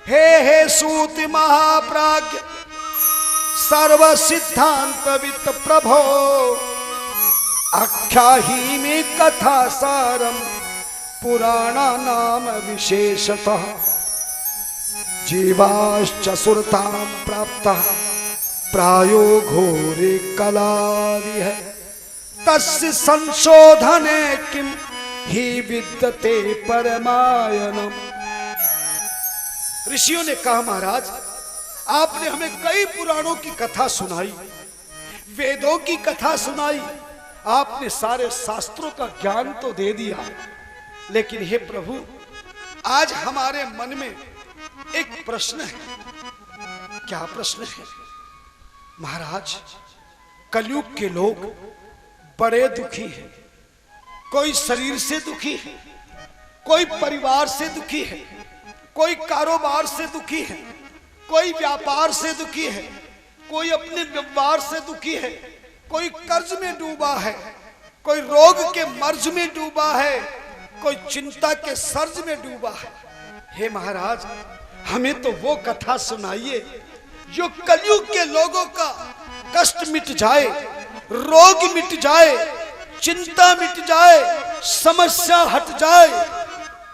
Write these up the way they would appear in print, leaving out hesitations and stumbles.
हे सूत महाप्राज्ञ सर्व सिद्धांत वित्त प्रभो, आख्याही में कथा सारम पुराणा नाम विशेषतः, जीवाश्च सुरतां प्राप्तः प्रायो घोरे कलादि है, तस्य संशोधने किम ही विद्यते परमायनम। ऋषियों ने कहा महाराज आपने हमें कई पुराणों की कथा सुनाई, वेदों की कथा सुनाई, आपने सारे शास्त्रों का ज्ञान तो दे दिया, लेकिन हे प्रभु आज हमारे मन में एक प्रश्न है। क्या प्रश्न है महाराज? कलयुग के लोग बड़े दुखी हैं। कोई शरीर से दुखी है, कोई परिवार से दुखी है, कोई कारोबार से दुखी है, कोई व्यापार से दुखी है, कोई अपने व्यवहार से दुखी है, कोई कर्ज में डूबा है, कोई रोग के मर्ज में डूबा है, कोई चिंता के सर्ज में डूबा है। हे महाराज हमें तो वो कथा सुनाइए जो कलयुग के लोगों का कष्ट मिट जाए, रोग मिट जाए, चिंता मिट जाए, समस्या हट जाए,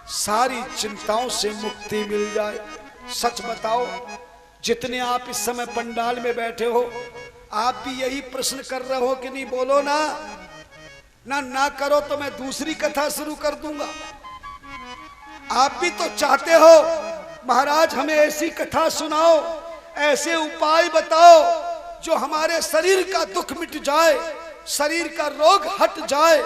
सारी चिंताओं से मुक्ति मिल जाए। सच बताओ जितने आप इस समय पंडाल में बैठे हो आप भी यही प्रश्न कर रहे हो कि नहीं? बोलो ना। ना करो तो मैं दूसरी कथा शुरू कर दूंगा। आप भी तो चाहते हो महाराज हमें ऐसी कथा सुनाओ, ऐसे उपाय बताओ जो हमारे शरीर का दुख मिट जाए, शरीर का रोग हट जाए,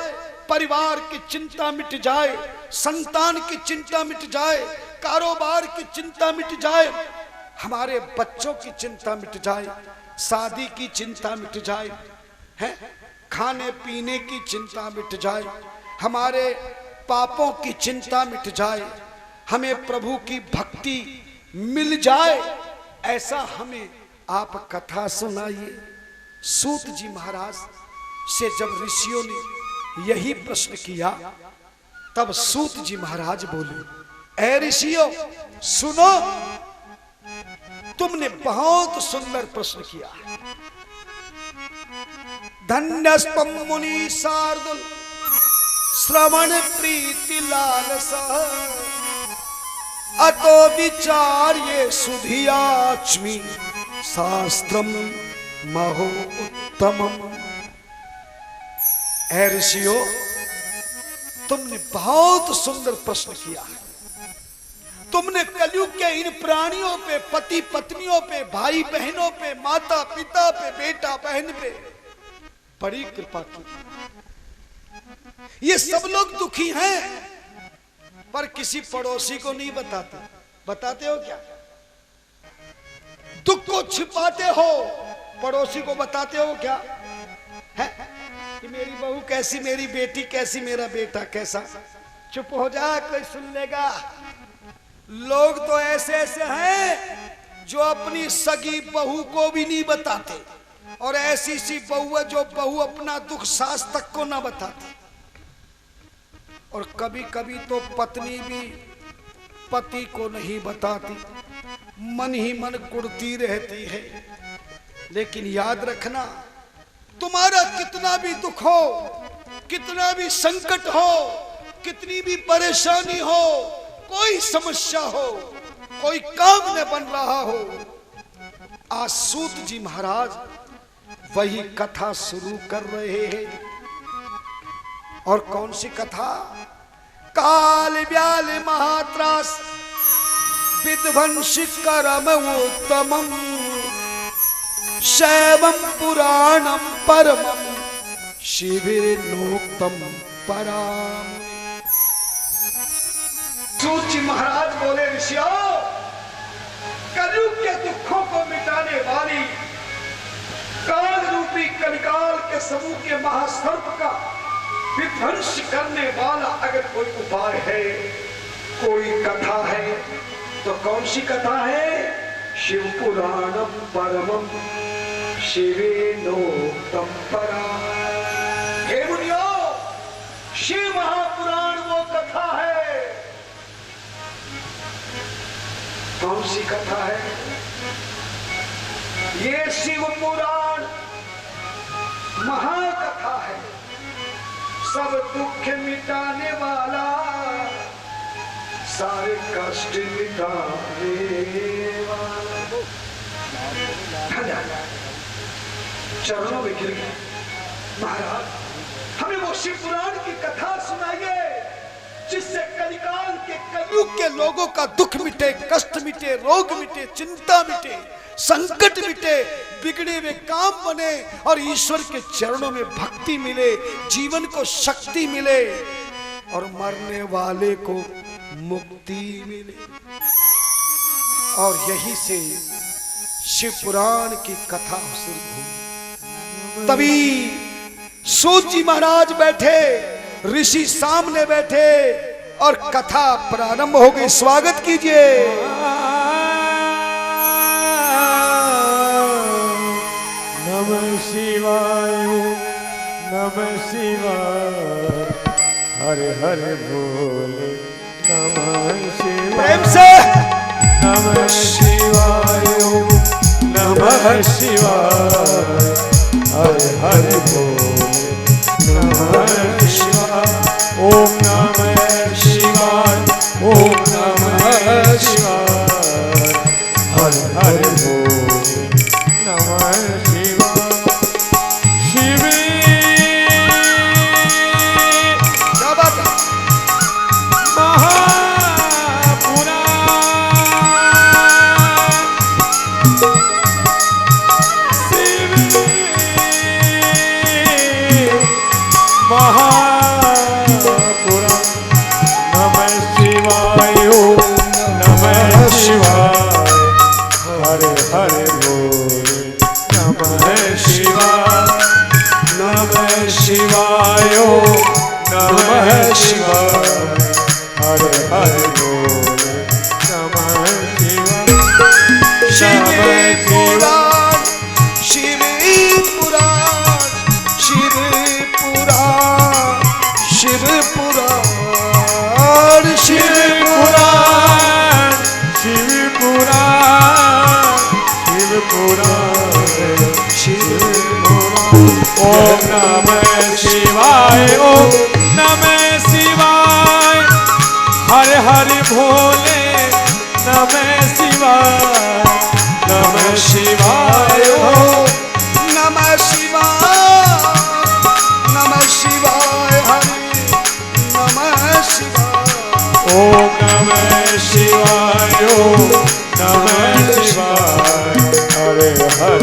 परिवार की चिंता मिट जाए, संतान की चिंता मिट जाए, कारोबार की चिंता मिट जाए, हमारे बच्चों की चिंता मिट जाए, शादी की चिंता मिट जाए, है खाने पीने की चिंता मिट जाए, हमारे पापों की चिंता मिट जाए, हमें प्रभु की भक्ति मिल जाए, ऐसा हमें आप कथा सुनाइए। सूत जी महाराज से जब ऋषियों ने यही प्रश्न किया तब सूत जी महाराज बोले, ऐ ऋषियों सुनो, तुमने बहुत सुंदर प्रश्न किया। धन्यस्त्वं मुनि शार्दूल श्रवण प्रीति लालसा, अतो विचार्ये सुधियाच्मि शास्त्रम महो उत्तमम। ऐ ऋषियों तुमने बहुत सुंदर प्रश्न किया है। तुमने कलयुग के इन प्राणियों पे, पति पत्नियों पे, भाई बहनों पे, माता पिता पे, बेटा बहन पे बड़ी कृपा की। ये सब लोग दुखी हैं पर किसी पड़ोसी को नहीं बताते। बताते हो क्या? दुख को छिपाते हो, पड़ोसी को बताते हो क्या? है कि मेरी बहू कैसी, मेरी बेटी कैसी, मेरा बेटा कैसा? चुप हो जा, कोई सुन लेगा। लोग तो ऐसे ऐसे हैं जो अपनी सगी बहू को भी नहीं बताते, और ऐसी सी बहू है जो बहू अपना दुख सास तक को ना बताती। और कभी कभी तो पत्नी भी पति को नहीं बताती, मन ही मन कुढ़ती रहती है। लेकिन याद रखना, तुम्हारा कितना भी दुख हो, कितना भी संकट हो, कितनी भी परेशानी हो, कोई समस्या हो, कोई काम न बन रहा हो, आज सूत जी महाराज वही कथा शुरू कर रहे हैं। और कौन सी कथा? काल व्याल महात्रास विध्वंसी करम उत्तमम, शैवम पुराणम परमम शिविर नोक्तम पराम। सूत जी महाराज बोले, ऋषियों कलयुग के दुखों को मिटाने वाली काल रूपी कलिकाल के समूह के महासर्प का विध्वंस करने वाला अगर कोई उपाय है, कोई कथा है, तो कौन सी कथा है? शिव पुराणम परमम शिवेनोक्तम पराम। हे मुनियों, शिव महापुराण वो कथा है। कौन सी कथा है? ये शिव पुराण महाकथा है, सब दुख मिटाने वाला, सारे कष्ट मिटाने वाला। चरणों में गिर गए, महाराज हमें वो शिव पुराण की कथा सुनाइए जिससे कलिकाल के कलयुग के लोगों का दुख मिटे, कष्ट मिटे, रोग मिटे, चिंता मिटे, संकट मिटे, बिगड़े हुए काम बने और ईश्वर के चरणों में भक्ति मिले, जीवन को शक्ति मिले और मरने वाले को मुक्ति मिले। और यही से शिव पुराण की कथा शुरू हुई। तभी सूत जी महाराज बैठे, ऋषि सामने बैठे और कथा प्रारंभ हो गई। स्वागत कीजिए। नमः शिवाय, नमः शिवाय, हर हर बोले नमः शिवाय। प्रेम से नमः शिवाय, नमः शिवाय, हर हर बोले नमः शिवाय। ओम नमः शिवाय, ओम नमः शिवाय, हर हर बोले नमः शिवाय। शिव क्या बात है? ओम नमः शिवाय, ओम नमः शिवाय, हर हर भोले नमः शिवाय। नमः शिवाय, नमः शिवाय, नमः शिवाय, हरि नमः शिवाय। ओम नमः शिवाय, ओम नमः शिवाय, हरे हरे बोले नमः शिवाय। ओम नमः शिवाय, नमः शिवाय, हरे हरे बोले नमः शिवाय। नमः शिवाय, नमः शिवाय, हरे हरे नमः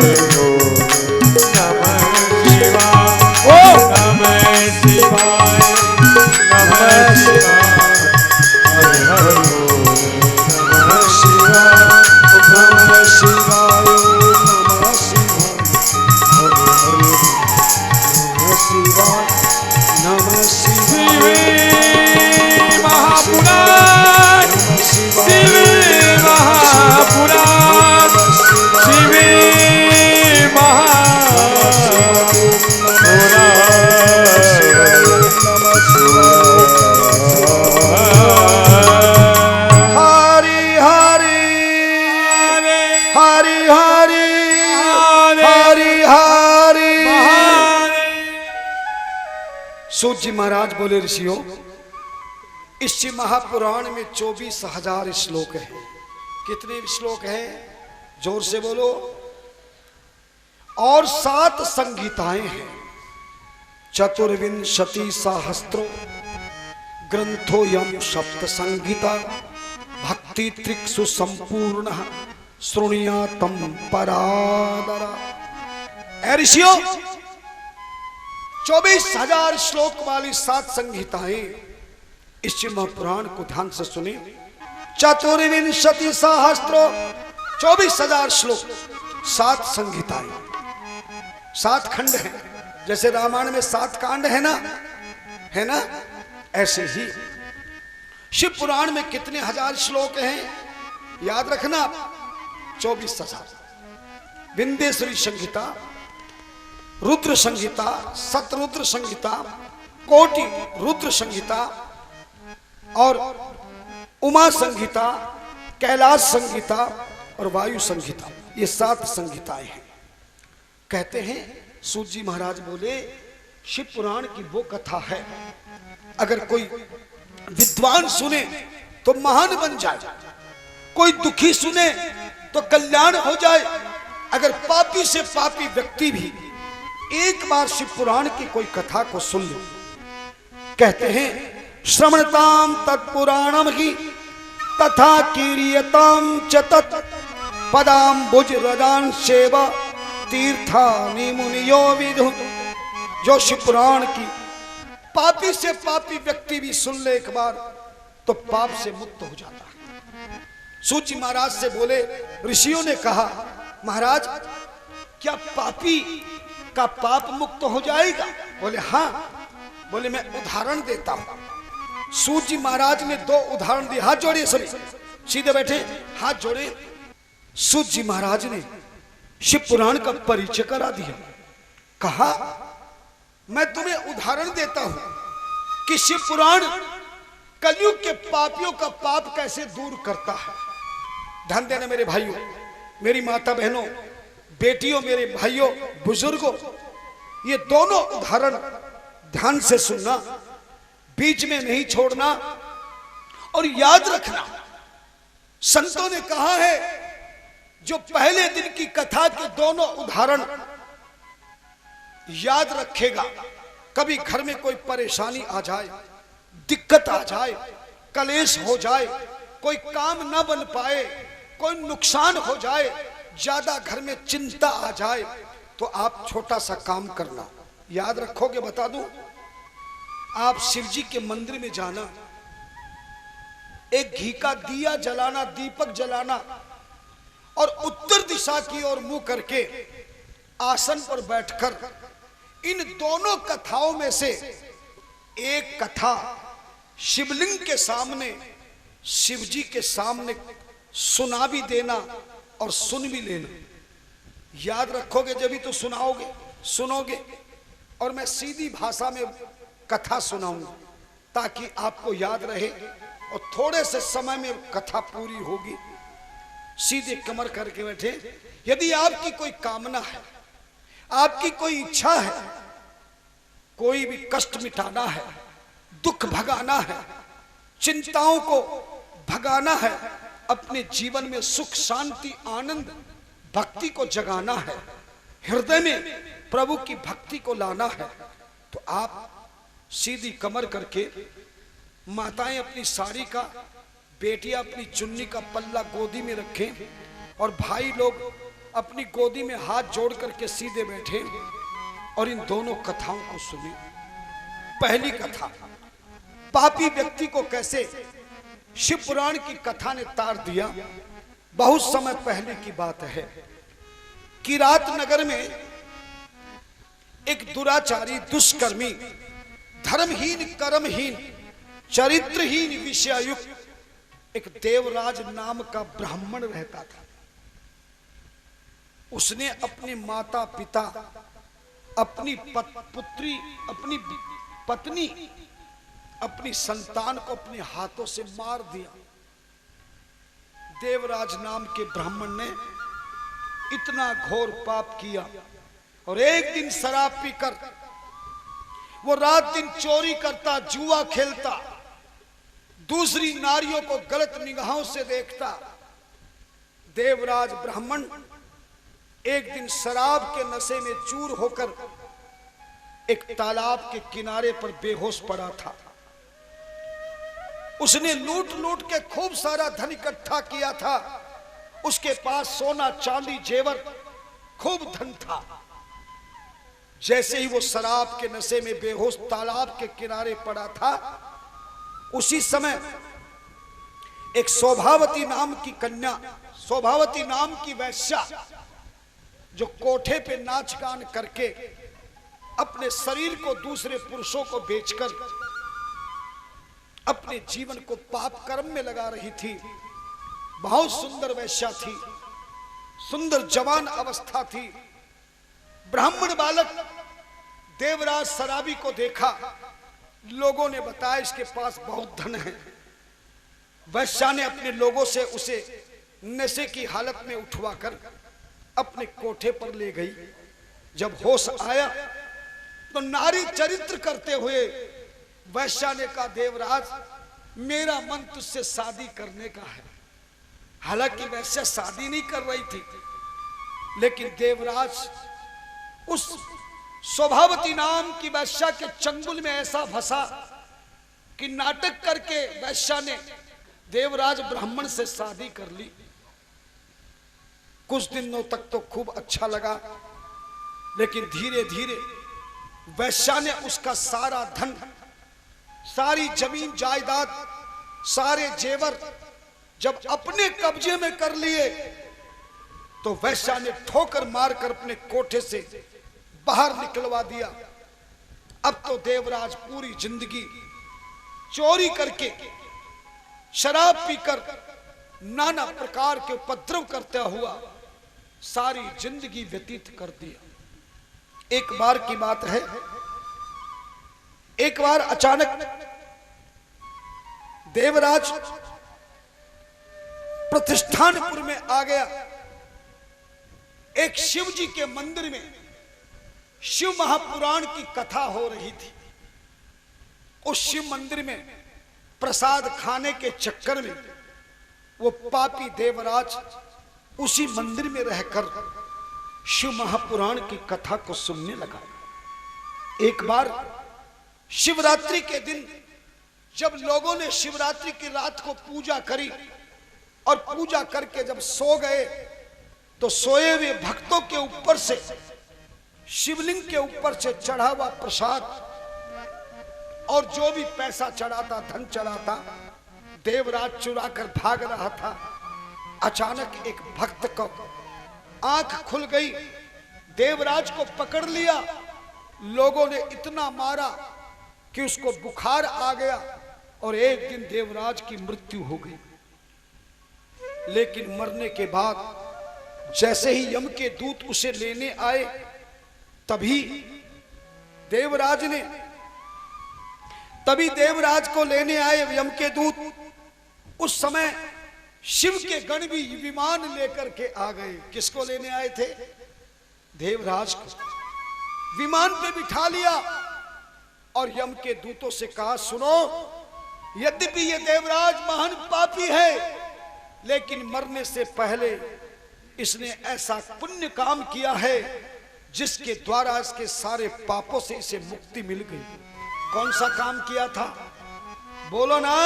शिवाय, नमः शिवाय। शिव महापुराण, शिव महापुराण, शिव सूत जी महाराज बोले, ऋषियों इस शिव महापुराण में 24,000 श्लोक हैं। कितने श्लोक हैं? जोर से बोलो। और 7 संहिताएं हैं। चतुर्विंशति सहस्रो ग्रंथोयम सप्त संहिता भक्ति त्रिक्सु संपूर्ण श्रुणियातम परादरा। ऐ ऋषियों 24,000 श्लोक वाली 7 संहिताएं इस शिव महापुराण को ध्यान से सुने। चतुर्विंशति सहस्रो 24,000 श्लोक, 7 संहिताएं, 7 खंड हैं। जैसे रामायण में 7 कांड है ना, ऐसे ही शिव पुराण में कितने हजार श्लोक हैं याद रखना, 24,000। विंध्येश्वरी संहिता, रुद्र संहिता, शतरुद्र संहिता, कोटि रुद्र संहिता और उमा संहिता, कैलाश संहिता और वायु संहिता, ये 7 संहिताएं हैं। कहते हैं सूत जी महाराज बोले शिव पुराण की वो कथा है, अगर कोई विद्वान सुने तो महान बन जाए, कोई दुखी सुने तो कल्याण हो जाए। अगर पापी से पापी व्यक्ति भी एक बार शिव पुराण की कोई कथा को सुन ले, कहते हैं श्रवणताम तत्पुराणम ही तथा कीर्यताम च तत् पदाम्बुज रदान सेवा तीर्थानि मुनियो विदु। जो शिव पुराण की पापी से पापी व्यक्ति भी सुन ले एक बार तो पाप से मुक्त हो जाता है। सूत जी महाराज से बोले, ऋषियों ने कहा महाराज क्या पापी का पाप मुक्त हो जाएगा? बोले हाँ। बोले मैं उदाहरण देता हूं। सूत जी महाराज ने 2 उदाहरण दिए। हाथ जोड़िए सभी, सीधे बैठे, हाथ जोड़े। सूत जी महाराज ने शिव पुराण का परिचय करा दिया। कहा मैं तुम्हें उदाहरण देता हूं कि शिव पुराण कलयुग के पापियों का पाप कैसे दूर करता है। ध्यान देना मेरे भाइयों, मेरी माता बहनों, बेटियों, मेरे भाइयों, बुजुर्गों, ये दोनों उदाहरण ध्यान से सुनना, बीच में नहीं छोड़ना और याद रखना। संतों ने कहा है जो पहले दिन की कथा के दोनों उदाहरण याद रखेगा, कभी घर में कोई परेशानी आ जाए, दिक्कत आ जाए, कलेश हो जाए, कोई काम न बन पाए, कोई नुकसान हो जाए, ज्यादा घर में चिंता आ जाए, तो आप छोटा सा काम करना, याद रखोगे। बता दूं, आप शिव जी के मंदिर में जाना, एक घी का दिया जलाना, दीपक जलाना और उत्तर दिशा की ओर मुंह करके आसन पर बैठकर इन दोनों कथाओं में से एक कथा शिवलिंग के सामने, शिव जी के सामने सुना भी देना और सुन भी लेना। याद रखोगे जब तो सुनाओगे, सुनोगे। और मैं सीधी भाषा में कथा सुनाऊंगा ताकि आपको याद रहे और थोड़े से समय में कथा पूरी होगी। सीधे कमर करके बैठे। यदि आपकी कोई कामना है, आपकी कोई इच्छा है, कोई भी कष्ट मिटाना है, दुख भगाना है, चिंताओं को भगाना है, अपने जीवन में सुख शांति आनंद भक्ति को जगाना है, हृदय में प्रभु की भक्ति को लाना है, तो आप सीधी कमर करके, माताएं अपनी साड़ी का, बेटियां अपनी चुन्नी का पल्ला गोदी में रखें और भाई लोग अपनी गोदी में हाथ जोड़ करके सीधे बैठे और इन दोनों कथाओं को सुने। पहली कथा, पापी व्यक्ति को कैसे शिव पुराण की कथा ने तार दिया। बहुत समय पहले की बात है, किरात नगर में एक दुराचारी, दुष्कर्मी, धर्महीन, कर्महीन, चरित्रहीन, विषयायुक्त एक देवराज नाम का ब्राह्मण रहता था। उसने अपने माता पिता, अपनी पुत्री, अपनी पत्नी, अपनी संतान को अपने हाथों से मार दिया। देवराज नाम के ब्राह्मण ने इतना घोर पाप किया और एक दिन शराब पीकर वो रात दिन चोरी करता, जुआ खेलता, दूसरी नारियों को गलत निगाहों से देखता। देवराज ब्राह्मण एक दिन शराब के नशे में चूर होकर एक तालाब के किनारे पर बेहोश पड़ा था। उसने लूट लूट के खूब सारा धन इकट्ठा किया था। उसके पास सोना चांदी जेवर खूब धन था। जैसे ही वो शराब के नशे में बेहोश तालाब के किनारे पड़ा था, उसी समय एक शोभावती नाम की कन्या, शोभावती नाम की वैश्या, जो कोठे पे नाच गान करके अपने शरीर को दूसरे पुरुषों को बेचकर अपने जीवन को पाप कर्म में लगा रही थी। बहुत सुंदर वैश्या थी, सुंदर जवान अवस्था थी। ब्राह्मण बालक देवराज शराबी को देखा, लोगों ने बताया इसके पास बहुत धन है वैश्या ने अपने लोगों से उसे नशे की हालत में उठवाकर अपने कोठे पर ले गई। जब होश आया तो नारी चरित्र करते हुए वैश्या ने कहा, देवराज मेरा मन तुझसे शादी करने का है। हालांकि वैश्या शादी नहीं कर रही थी, लेकिन देवराज उस शोभावती नाम की वैश्या के चंगुल में ऐसा फंसा कि नाटक करके वैश्या ने देवराज ब्राह्मण से शादी कर ली। कुछ दिनों तक तो खूब अच्छा लगा, लेकिन धीरे धीरे वैश्या ने उसका सारा धन, सारी जमीन जायदाद, सारे जेवर जब अपने कब्जे में कर लिए तो वैश्या ने ठोकर मारकर अपने कोठे से बाहर निकलवा दिया। अब तो देवराज पूरी जिंदगी चोरी करके, शराब पीकर, नाना प्रकार के उपद्रव करता हुआ सारी जिंदगी व्यतीत कर दिया। एक बार की बात है, एक बार अचानक देवराज प्रतिष्ठानपुर में आ गया। एक शिव जी के मंदिर में शिव महापुराण की कथा हो रही थी। उस शिव मंदिर में प्रसाद खाने के चक्कर में वो पापी देवराज उसी मंदिर में रहकर शिव महापुराण की कथा को सुनने लगा। एक बार शिवरात्रि के दिन जब लोगों ने शिवरात्रि की रात को पूजा करी और पूजा करके जब सो गए तो सोए हुए भक्तों के ऊपर से, शिवलिंग के ऊपर से चढ़ा हुआ प्रसाद और जो भी पैसा चढ़ाता, धन चढ़ाता, देवराज चुरा कर भाग रहा था। अचानक एक भक्त को आंख खुल गई, देवराज को पकड़ लिया। लोगों ने इतना मारा कि उसको बुखार आ गया और एक दिन देवराज की मृत्यु हो गई। लेकिन मरने के बाद जैसे ही यम के दूत उसे लेने आए, तभी देवराज को लेने आए यम के दूत। उस समय शिव के गण भी विमान लेकर के आ गए। किसको लेने आए थे? देवराज को विमान पे बिठा लिया और यम के दूतों से कहा, सुनो, यद्यपि ये देवराज महान पापी है, लेकिन मरने से पहले इसने ऐसा पुण्य काम किया है जिसके द्वारा इसके सारे पापों से इसे मुक्ति मिल गई। कौन सा काम किया था? बोलो ना।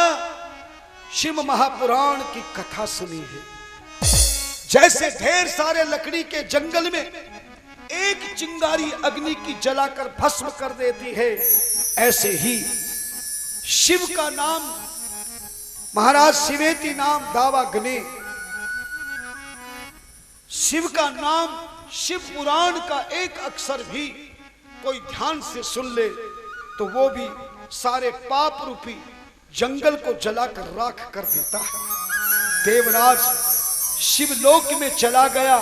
शिव महापुराण की कथा सुनी है। जैसे ढेर सारे लकड़ी के जंगल में एक चिंगारी अग्नि की जलाकर भस्म कर देती है, ऐसे ही शिव का नाम, महाराज शिवेति नाम दावा गने, शिव का नाम, शिव पुराण का एक अक्षर भी कोई ध्यान से सुन ले तो वो भी सारे पाप रूपी जंगल को जलाकर राख कर देता है। देवराज शिवलोक में चला गया,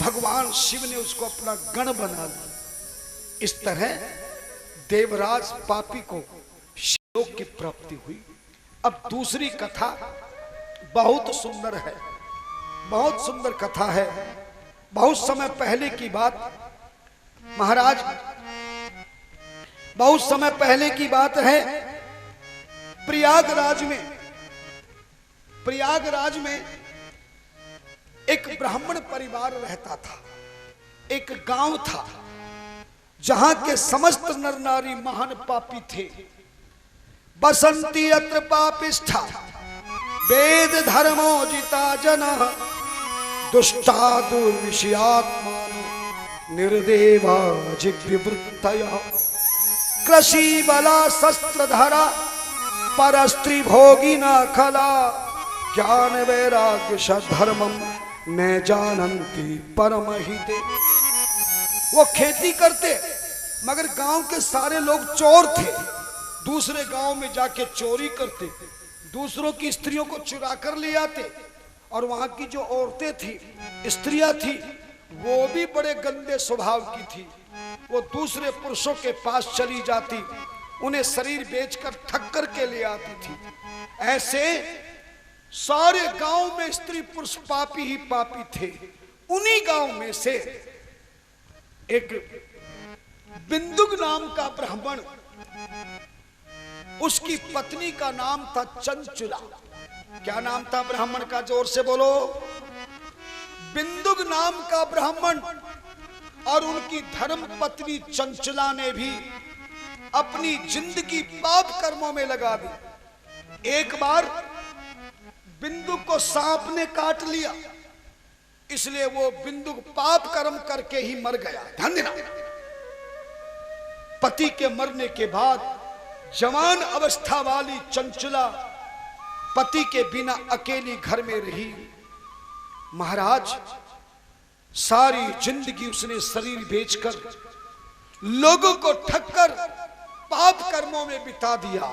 भगवान शिव ने उसको अपना गण बना लिया। इस तरह देवराज पापी को शिवलोक की प्राप्ति हुई। अब दूसरी कथा बहुत सुंदर है, बहुत सुंदर कथा है। बहुत समय पहले की बात, महाराज, बहुत समय पहले की बात है। प्रयागराज में एक ब्राह्मण परिवार रहता था। एक गांव था जहां के समस्त नर नारी महान पापी थे। बसंती अत्र पापिष्ठा वेद धर्मोजिता जना दुष्टा दुर्विषयात्मा निर्देवा जिव्यवृत्तया कृषि बला शस्त्रधरा परस्त्री भोगी न खला ज्ञान वैराग्य सधर्मम न जानन्ति परमहिते। वो खेती करते, मगर गांव के सारे लोग चोर थे। दूसरे गांव में जाके चोरी करते, दूसरों की स्त्रियों को चुरा कर ले आते, और वहां की जो औरतें थी, स्त्रियां थी, वो भी बड़े गंदे स्वभाव की थी। वो दूसरे पुरुषों के पास चली जाती, उन्हें शरीर बेचकर ठग कर के ले आती थी। ऐसे सारे गांव में स्त्री पुरुष पापी ही पापी थे। उन्हीं गांव में से एक बिंदुक नाम का ब्राह्मण, उसकी पत्नी का नाम था चंचुला। क्या नाम था ब्राह्मण का? जोर से बोलो। बिंदुक नाम का ब्राह्मण और उनकी धर्म पत्नी चंचुला ने भी अपनी जिंदगी पाप कर्मों में लगा दी। एक बार बिंदुक को सांप ने काट लिया, इसलिए वो बिंदुक पाप कर्म करके ही मर गया। धन्यवाद। पति के मरने के बाद जवान अवस्था वाली चंचुला पति के बिना अकेली घर में रही। महाराज, सारी जिंदगी उसने शरीर बेचकर, लोगों को ठगकर पाप कर्मों में बिता दिया।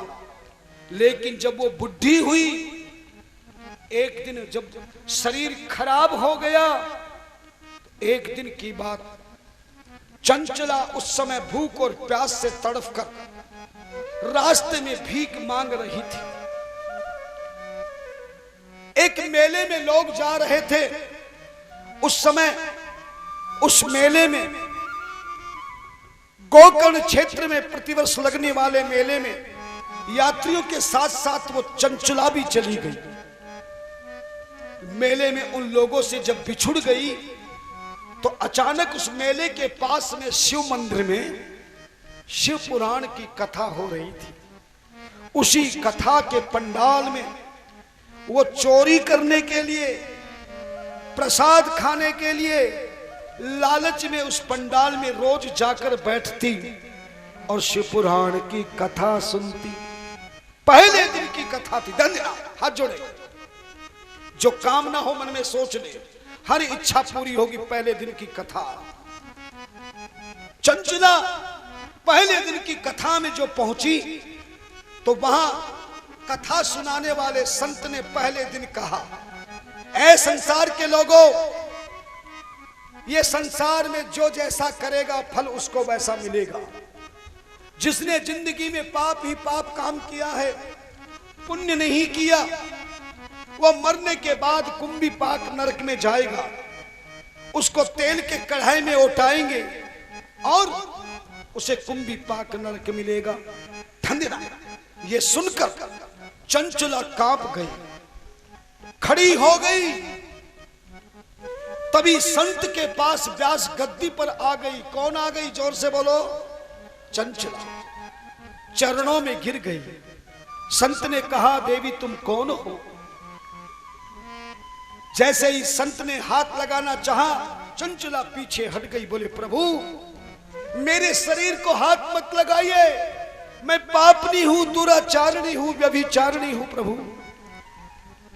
लेकिन जब वो बुढ़ी हुई, एक दिन जब शरीर खराब हो गया, एक दिन की बात, चंचला उस समय भूख और प्यास से तड़फ कर रास्ते में भीख मांग रही थी। एक मेले में लोग जा रहे थे। उस समय उस मेले में, गोकर्ण क्षेत्र में प्रतिवर्ष लगने वाले मेले में यात्रियों के साथ साथ वो चंचला भी चली गई। मेले में उन लोगों से जब बिछुड़ गई तो अचानक उस मेले के पास में शिव मंदिर में शिव पुराण की कथा हो रही थी। उसी कथा के पंडाल में वो चोरी करने के लिए, प्रसाद खाने के लिए लालच में उस पंडाल में रोज जाकर बैठती और शिव पुराण की कथा सुनती। पहले दिन की कथा थी। धन्यवाद। हाथ जोड़े। जो कामना हो मन में सोच ले, हर इच्छा पूरी होगी। पहले दिन की कथा। चंचला पहले दिन की कथा में जो पहुंची तो वहां कथा सुनाने वाले संत ने पहले दिन कहा, ऐ संसार के लोगों, ये संसार में जो जैसा करेगा फल उसको वैसा मिलेगा। जिसने जिंदगी में पाप ही पाप काम किया है, पुण्य नहीं किया, वो मरने के बाद कुंभी पाक नरक में जाएगा। उसको तेल के कढ़ाई में उठाएंगे और उसे कुंभी पाक नरक मिलेगा। धन्यवाद। ये सुनकर चंचला कांप गई, खड़ी हो गई। तभी संत के पास व्यास गद्दी पर आ गई। कौन आ गई? जोर से बोलो। चंचला चरणों में गिर गई। संत ने कहा, देवी तुम कौन हो? जैसे ही संत ने हाथ लगाना चाहा, चंचला पीछे हट गई। बोले, प्रभु मेरे शरीर को हाथ मत लगाइए, मैं पापनी हूं, दुराचारणी हूं, व्यभिचारिणी हूं। प्रभु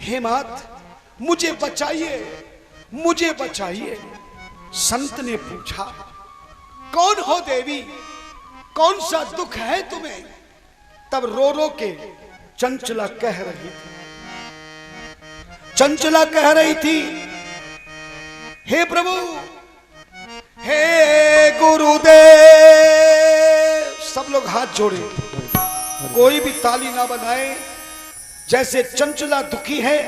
हे मात, मुझे बचाइए, मुझे बचाइए। संत ने पूछा, कौन हो देवी? कौन सा दुख है तुम्हें? तब रो रो के चंचला कह रही थी। चंचला कह रही थी, हे प्रभु, हे गुरुदेव। सब लोग हाथ जोड़े, कोई भी ताली ना बनाए। जैसे चंचला दुखी है,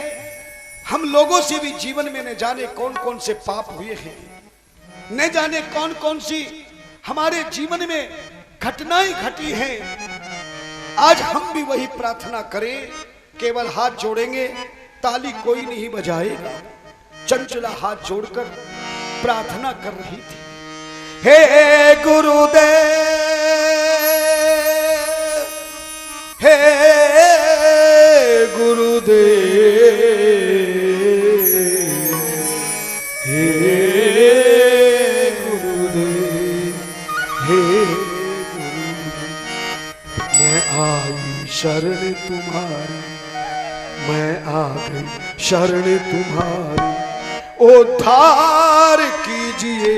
हम लोगों से भी जीवन में न जाने कौन कौन से पाप हुए हैं, न जाने कौन कौन सी हमारे जीवन में घटनाएं घटी हैं। आज हम भी वही प्रार्थना करें, केवल हाथ जोड़ेंगे, ताली कोई नहीं बजाएगा। चंचला हाथ जोड़कर प्रार्थना कर रही थी, हे गुरुदेव, हे गुरुदेव, हे गुरुदेव, हे गुरुदेव। मैं आई शरण तुम्हारी, मैं आ गई शरण तुम्हारी, उद्धार कीजिए।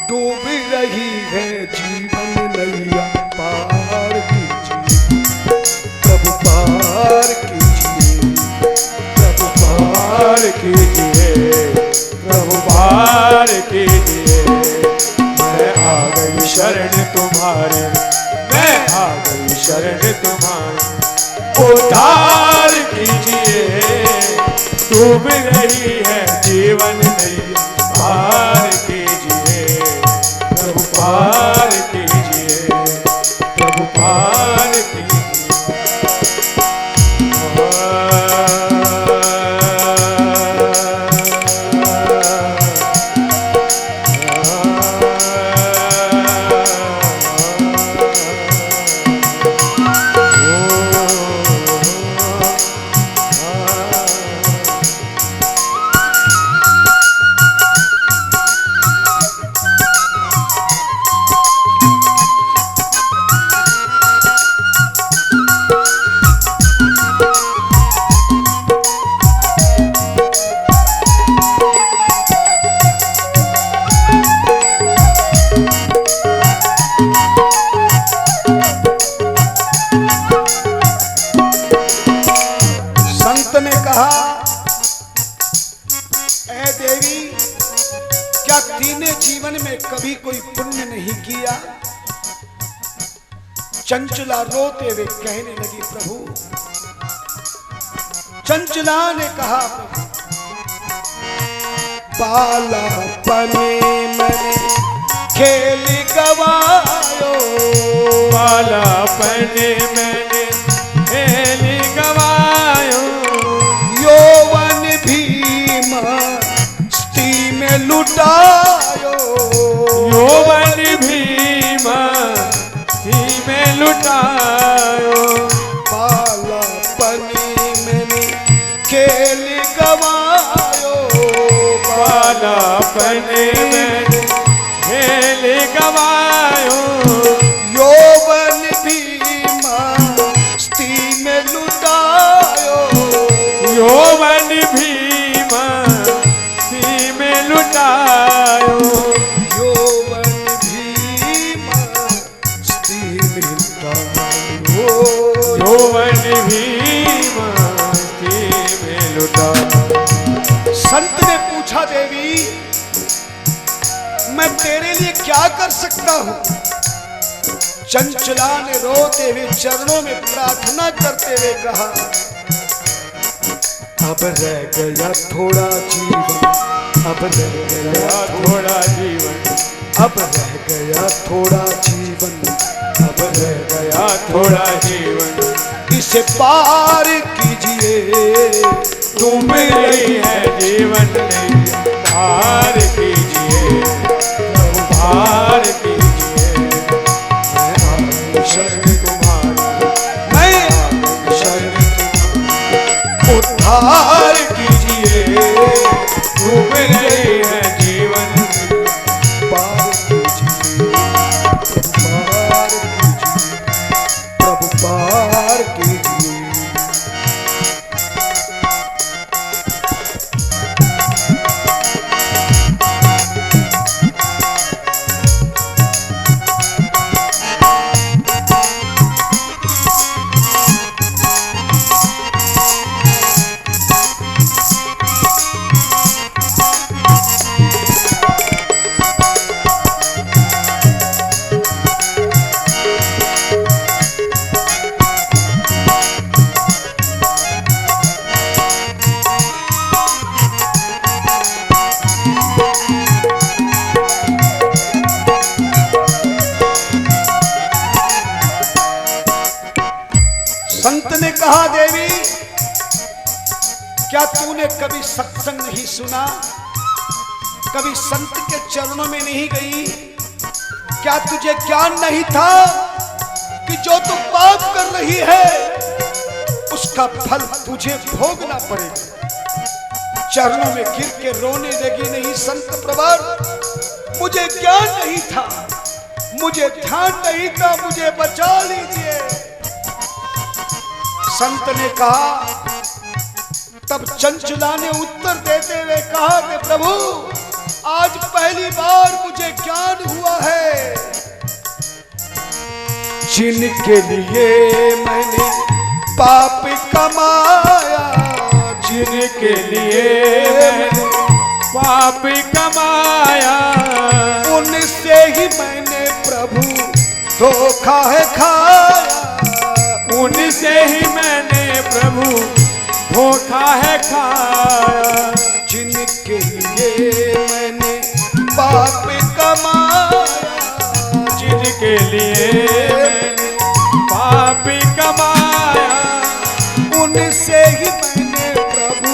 डूब रही है जीवन नैया, पार कीजिए प्रभु, पार कीजिए प्रभु, पार कीजिए प्रभु, पार कीजिए। मैं आ गई शरण तुम्हारे, मैं आ गई शरण तुम्हारे, उद्धार कीजिए डूब रही है जीवन नैया, पार कीजिए प्रभु पार कीजिए, प्रभु पार कीजिए। कभी कोई पुण्य नहीं किया। चंचला रोते हुए कहने लगी, प्रभु। चंचला ने कहा, बालापने मैंने खेल गवायो, बालापने मैंने खेल गवायो, यौवन भी मस्ती में लुटायो, यौवन भी मस्ती में लुटायो, बालापने मैंने खेल गवायो, बालापने मैंने खेल गवायो, यौवन भी मस्ती में लुटायो, यौवन भी मस्ती में लुटायो, यौवन भी मस्ती में लुटायो, यौवन भी मस्ती में लुटायो। संत ने पूछा, देवी मैं तेरे लिए क्या कर सकता हूं? चंचला ने रोते हुए चरणों में प्रार्थना करते हुए कहा, अब रह गया थोड़ा जीवन, अब रह गया थोड़ा जीवन, अब रह गया थोड़ा जीवन, अब रह गया थोड़ा जीवन, इसे पार कीजिए, तुम रही है जीवन नैया, पार कीजिए, पार कीजिए, मैं शरण तुम्हारी, मैं शरण तुम्हारी, उद्धार कीजिए, तुम रही है जीवन, पार कीजिए, प्रभु पार कीजिए। संत ने कहा, देवी क्या तूने कभी सत्संग नहीं सुना? कभी संत के चरणों में नहीं गई? क्या तुझे ज्ञान नहीं था कि जो तू पाप कर रही है उसका फल तुझे भोगना पड़ेगा? चरणों में गिर के रोने लगी, नहीं संत प्रवर, मुझे ज्ञान नहीं था, मुझे ध्यान नहीं था, मुझे बचा लीजिए। संत ने कहा, तब चंचला ने उत्तर देते हुए कहा कि प्रभु, आज पहली बार मुझे ज्ञान हुआ है। जिनके लिए मैंने पाप कमाया, जिनके लिए मैंने पाप कमाया, उनसे ही मैंने प्रभु धोखा है खाया, उनसे ही मैंने प्रभु धोखा है खाया, कमाया, जिनके लिए मैंने पापी कमाया, उनसे ही मैंने प्रभु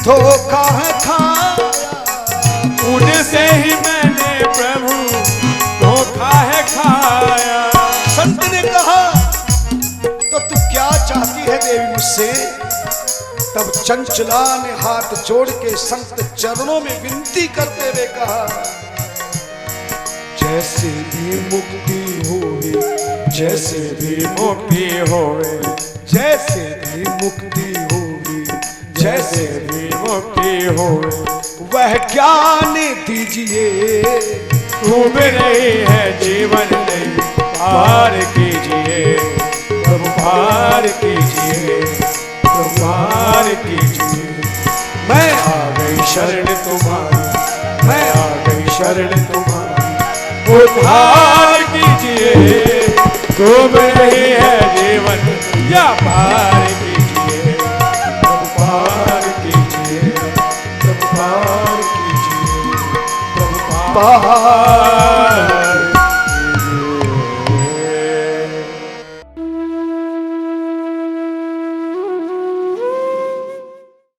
धोखा है खाया। उनसे ही मैंने प्रभु धोखा है खाया। संत ने कहा तो तू क्या चाहती है देवी मुझसे? तब चंचला ने हाथ जोड़ के संत चरणों में विनती करते हुए कहा, जैसे भी मुक्ति होवे, जैसे भी मुक्ति होवे, जैसे भी मुक्ति होवे, जैसे भी मुक्ति होवे, वह ज्ञान दीजिए। डूब रही है जीवन नहीं, पार कीजिए प्रभु, पार कीजिए प्रभु, पार कीजिए। मैं आ गई शरण तुम्हारी, मैं आ गई शरण तुम्हारी, उद्धार कीजिए। डूब रही है जीवन, या पार कीजिए प्रभु, पार कीजिए प्रभु, पार कीजिए प्रभु, पार